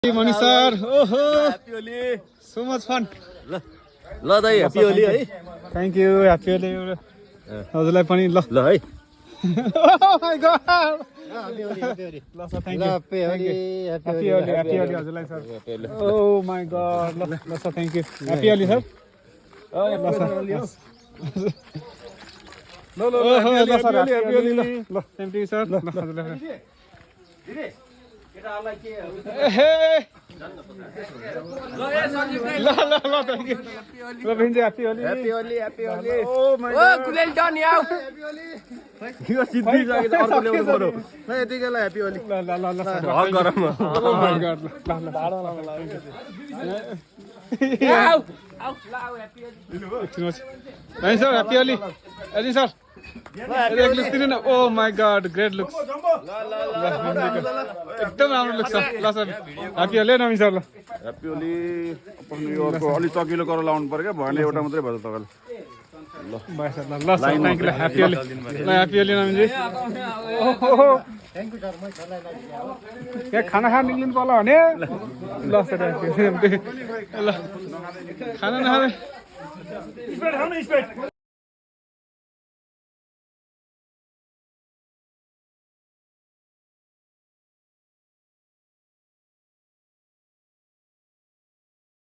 Mani sir, oh, so much fun. ल दाइ happy Holi है Thank you, happy Holi. हजुरलाई पनि ल ल है Oh my god. ल sir thank you Happy Holi, Happy Holi हजुरलाई सर Oh my god. ल sir thank you Happy Holi sir ल सर ल सर Happy Holi ल सेम टु यु सर ल हजुरलाई ल थ्यांक यू ल भिन्जे Happy Holi happy Holi Oh my oh god कुलेल डन याउ यो सिद्धि सके अर्को ल्याउनु पर्यो ल यतिकै ह्यापी होली ल ल ल ल सर हक गरम Oh my god ल ल भाडा आउ आउ ल आउ happy Holi Hey sir, Happy Holi. Eddie sir. Oh my god, great looks. एकदम राम्रो लुक्स छ ल सर Happy Holi नमी सर ल ह्यापी होली आफ्नो यो अर्को अलि चकिलो गरेर लाउनु पर्यो क्या भएन एउटा मात्रै भयो तपाईँले बाय सर ल ल सर थ्यांक यू ल Happy Holi ल Happy Holi नमी जी थ्याङ्क यू सर म सरलाई यहाँ खाना खान निक्लिनु पर्ला भने ल सर ल खाना नखाने